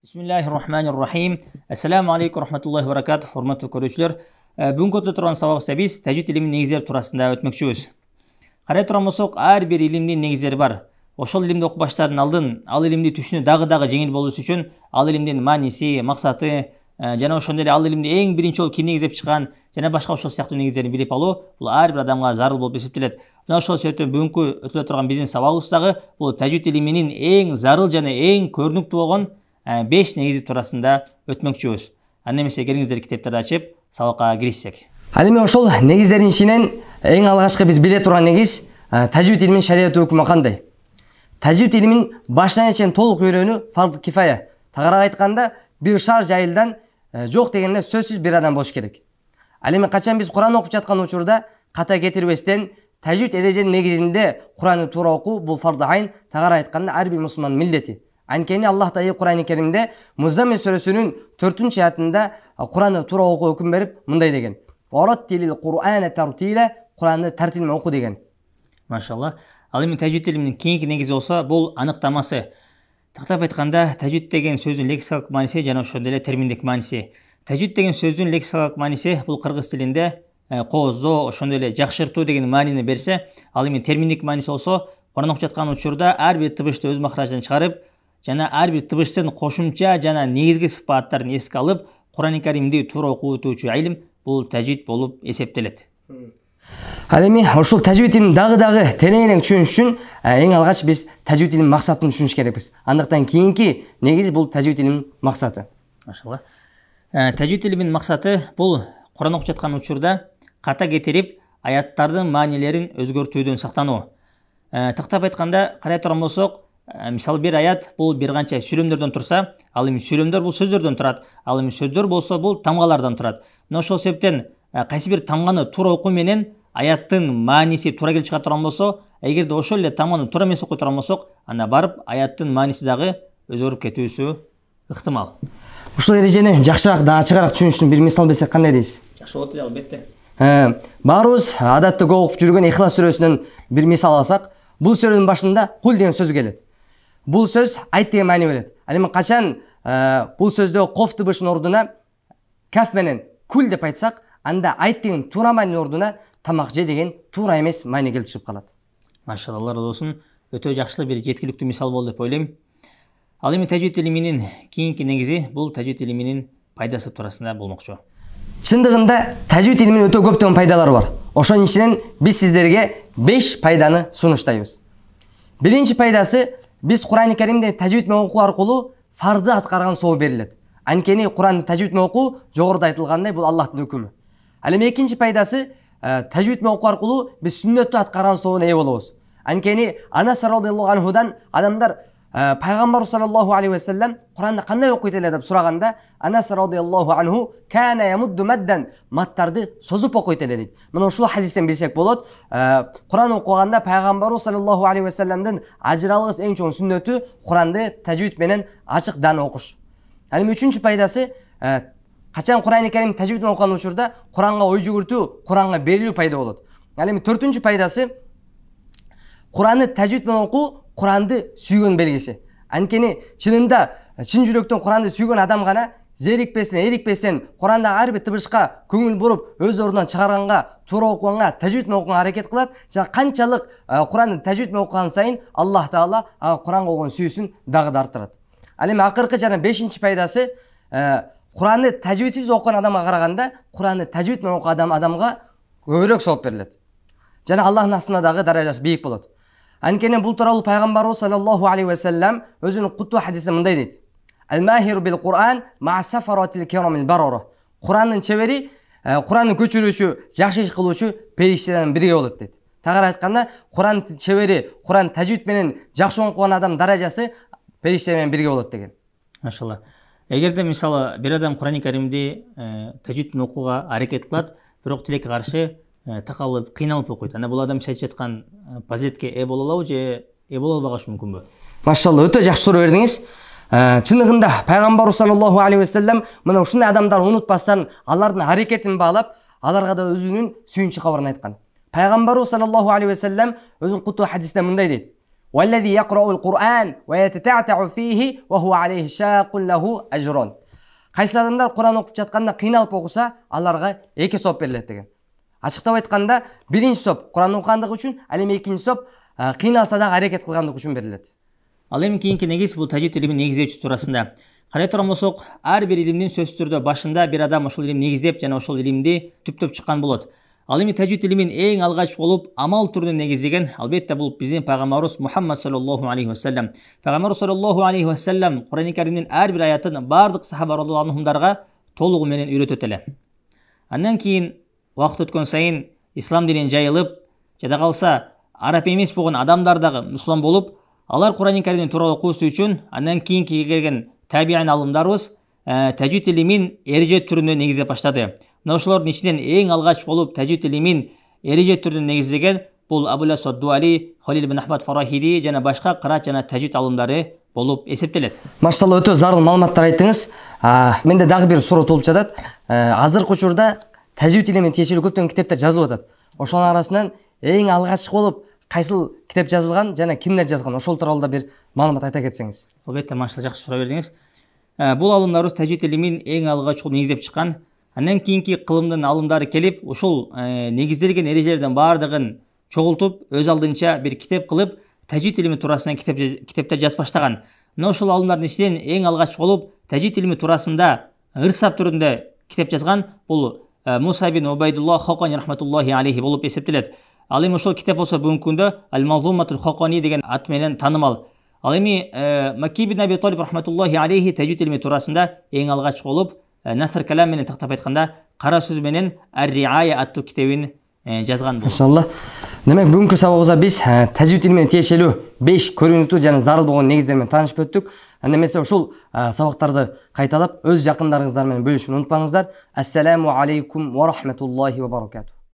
Bismillahirrahmanirrahim. Assalamu alaikum rahmatullohi wa barakatuh. Hormatly көрүүчүлөр, бүгүнкү өтө турган сабакта биз тажвид илиминин негиздери туурасында өтмөкчүбүз. Карай турган болсок, ар бир илимдин негиздери бар. Ошол илимди окуп баштаардын алдын ал илимди түшүнүү дагы жеңил болушу үчүн ал илимдин мааниси, максаты жана ошондой эле ал илимди эң биринчи болуп ким негиздеп чыккан жана башка ошол сыяктуу негиздерин билип алуу бул ар бир адамга зарыл болуп эсептелет. Мына ошол себептен бүгүнкү өтүлө турган биздин сабагыбыздагы бул тажвид илиминин эң зарыл жана эң көрүнүктүү болгон 5 негизи туурасында өтмөкчүбүз. Анда эмесе келиңиздер китептерди ачып, сабакка киришсек. Ал эми ошол негиздердин ичинен эң алгачкы биз биле турган негиз тажвид илиминин шарият өкүмү кандай? Тажвид илимин баштан чейин толук үйрөнүү фард кифая. Тагыраак айтканда, бир шар жайылдан жок дегенде сөзсүз бир адам болуш керек. Ал эми качан биз Куран окуп жаткан учурда ката кетирбестен тажвид эреженин негизинде Куранды туура окуу бул фард айн, тагыраак айтканда ар бир мусулмандын милдети. Анткени Аллах Таала Куран-ы Керимде Музаммил сүрөсүнүн 4-аятында Куранды туура окуу өкүм берип мындай деген: "Вараттилил Кур'ана тартила", Куранды тартил менен оку деген. Машалла. Ал эми тажвид илиминин кийинки негизи болсо, бул аныктамасы. Тактап айтканда, тажвид деген сөздүн лексикалык мааниси жана ошондой эле терминдик мааниси. Тажвид деген сөздүн лексикалык мааниси бул кыргыз тилинде кооздоо, ошондой эле жакшыртуу деген маанини берсе, ал эми терминдик мааниси болсо, Куран окуп жаткан учурда ар бир тыбышты өз махражынан чыгарып, жана ар бир тыбыштын кошумча жана негизги сыпаттарын эске алып, Куран-ы Каримди туура окутуучу илим бул тажвид болуп эсептелет. Ал эми ушул тажвид илимин дагы тереңирээк түшүнүш үчүн эң алгач биз тажвид илиминин максатын түшүнүш керекпиз. Андыктан кийинки негиз бул тажвид илиминин максаты. Машалла. Тажвид илиминин максаты бул Куран окуп жаткан учурда ката кетирип, аяттардын маанилерин өзгөртүүдөн сактануу. Тактап айтканда, карай турган болсок, мисалы бир аят бул бир канча сүйлөмдөрдөн турса, ал эми сүйлөмдөр бул сөздөрдөн турат. Ал эми сөздөр болсо бул тамгалардан турат. Мына ошол себептен кайсы бир тамганы туура окуу менен аяттын мааниси туура келип чыга турган болсо, эгерде ошол эле тамганы туура эмес окуй турган болсок, анда барып аяттын мааниси дагы өзгөрүп кетүүсү ыктымал. Ушул эрежени жакшыраак да ачыгыраак түшүнүш үчүн бир мисал берсек кандай дейсиз? Жакшы болот эле, албетте. Баарыбыз адатта көп окуп жүргөн Ихлас сүрөсүнөн бир мисал алсак, бул сүрөнүн башында кул деген сөз келет. Бул сөз айт деген маани берет. Ал эми качан бул сөздө коф тыбышынын ордуна каф менен кул деп айтсак, анда айт деген туура маанинин ордуна тамак же деген туура эмес маани келип чыгып калат. Машалла, Алла разы болсун. Өтө жакшы бир жеткиликтүү мисал болду деп ойлойм. Ал эми тажвид илиминин кийинки негизи бул тажвид илиминин пайдасы туурасында болмокчу. Чындыгында тажвид илиминин өтө көптөгөн пайдалары бар. Ошонун ичинен биз сиздерге 5 пайданы сунуштайбыз. Биринчи пайдасы, биз Куран-ы Каримди тажвид менен окуу аркылуу фарды аткарган соо берилет. Анткени Куранды тажвид менен окуу жогоруда айтылгандай бул Аллахтын өкүмү. Ал эми экинчи пайдасы, тажвид менен окуу аркылуу биз сүннөттү аткарган соонун ээ болобуз. Анткени Анас радыйаллаху анхудан адамдар Пайгамбар саллаллаху алейхи ва саллям Куранды кандай окуйт эле деп сураганда, Анас радыйаллаху анху кана ямудду маддан, маттарды созуп окуйт эле дейт. Мына ушул хадистен билсек болот, Куран окуганда Пайгамбар саллаллаху алейхи ва саллямдын ажыралгыс эң чоң сүннөтү Куранды тажвид менен ачык дан окуш. Ал эми үчүнчү пайдасы, качан Куран-ы Карим тажвид менен окуган учурда Куранга ой жүгүртүү, Куранга берилүү пайда болот. Ал эми төртүнчү пайдасы, Куранды тажвид менен окуу Куранды сүйгөн белгиси. Анткени чынында чын жүрөктөн Куранды сүйгөн адам гана эрикпестен Курандагы ар бир тыбышка көңүл буруп, өз ордунан чыгарганга, туура окуганга, тажвид менен окуганга аракет кылат. Жана канчалык Куранды тажвид менен окуган сайын Аллах Таала Куранга болгон сүйүүсүн дагы да арттырат. Ал эми акыркы жана 5-чи пайдасы, Куранды тажвидсиз окуган адамга караганда, Куранды тажвид менен окуган адамга көбүрөөк сооп берилет. Жана Аллахтын астында дагы даражасы бийик болот. Анткени бул тууралуу Пайгамбарыбыз саллаллаху алейхи ва саллям өзүнүн куттуу хадисинде мындай дейт: "Ал-махиру бил Кур'ан ма сафаратил кирамил барара". Курандын чебери, Куранды көчүрүүчү, жакшы иш кылуучу периштелерден бирге болот дейт. Тагыраак айтканда, Курандын чебери, Куран тажвид менен жакшы окуган адам даражасы периштелер менен бирге болот деген. Машалла. Эгерде мисалы бир адам Куран-ы Каримди тажвид менен окууга аракет кылат, бирок тилекке каршы такалып, кыйналып окуйт. Анда бул адам айтып жаткан фазилетке ээ боло алабы же ээ боло албагашы мүмкүнбү? Машалла, өтө жакшы суроо бердиңиз. Чындыгында Пайгамбар саллаллаху алейхи ва саллям мына ушундай адамдар унутпастан алардын аракетин баалап, аларга да өзүнүн сүйүнчү кабарын айткан. Пайгамбар саллаллаху алейхи ва саллям өзүнүн куттуу хадисинде мындай дейт: والذي يقرأ القرآن ويتتعتع فيه وهو عليه شاق له أجر. Кайсы адамдар Куран окуп жатканда кыйналып окуса, аларга 2 сооп берилет деген. Ачыктап айтканда, биринчи сооп Куран окугандыгы үчүн, ал эми экинчи сооп кыйналса да аракет кылгандыгы үчүн берилет. Ал эми кийинки негиз бул тажвид илимин негиздөөчү туурасында. Карай турган болсок, ар бир илимдин сөзсүз түрдө башында бир адам ошол илимди негиздеп жана ошол илимди түптөп чыккан болот. Ал эми тажвид илимин эң алгач болуп амал түрүнө негиздеген албетте бул биздин пайгамбарыбыз Мухаммад саллаллаху алейхи ва саллям. Пайгамбарыбыз саллаллаху алейхи ва саллям Куран Каримдин ар бир аятын бардык сахаба радиаллаху анхумдарга толугу менен үйрөтөт эле. Андан кийин убакыт өткөн сайын ислам динин жайылып, жада калса араб эмес болгон адамдар дагы мусулман болуп, алар Куран Каримди туура окуусу үчүн андан кийинки келген табиин алымдарыбыз тажвид илимин эреже түрүнө негиздеп баштады. Мына ошолордун ичинен эң алгач болуп тажвид илимин эреже түрүнө негиздеген бул Абул Асад Дуали, Халил ибн Ахмад Фарахиди жана башка кыраат жана тажвид алымдары болуп эсептелет. Машалла, өтө зарыл маалыматтар айттыңыз. Менде дагы бир суроо туулуп жатат. Азыркы учурда тажвид илимине тиешелүү көптөгөн китептер жазылып атат. Ошонун арасынан эң алгачкы болуп кайсыл китеп жазылган жана кимдер жазган, ошол тууралуу да бир маалымат айта кетсеңиз. Албетте, машалла, жакшы суроо бердиңиз. Бул алымдарыбыз тажвид илимин эң алгач болуп негиздеп чыккан. Андан кийинки кылымдын алымдары келип, ушул негизделген эрежелердин баардыгын чогултуп, өз алдынча бир китеп кылып, тажвид илими туурасында китептер жазып баштаган. Мына ошол алымдардын ичинен эң алгач болуп тажвид илими туурасында ырсап түрүндө китеп жазган бул Муса ибн Убайдулла Хакани рахматуллахи алейхи болуп эсептелет. Ал эми ошол китеп болсо бүгүнкү күндө Ал-Мазуматул Хакани деген ат менен таанымал. Ал эми Макки ибн Аби Талиб рахматуллахи алейхи тажвид илими туурасында эң алгач болуп Наср калам менен тактап айтканда кара сөз менен Ар-Риая аттуу китебин жазган болот. Иншалла. Демек бүгүнкү сабагыбызда биз тажвид илимине тиешелүү 5 көрүнүктүү жана зарыл болгон негиздер менен таанышып өттүк. Анда эмесе ушул сабактарды кайталап өз жакындарыңыздар менен бөлүшүүнү унутпаңыздар. Ассаламу алейкум ва рахматуллахи ва баракатух.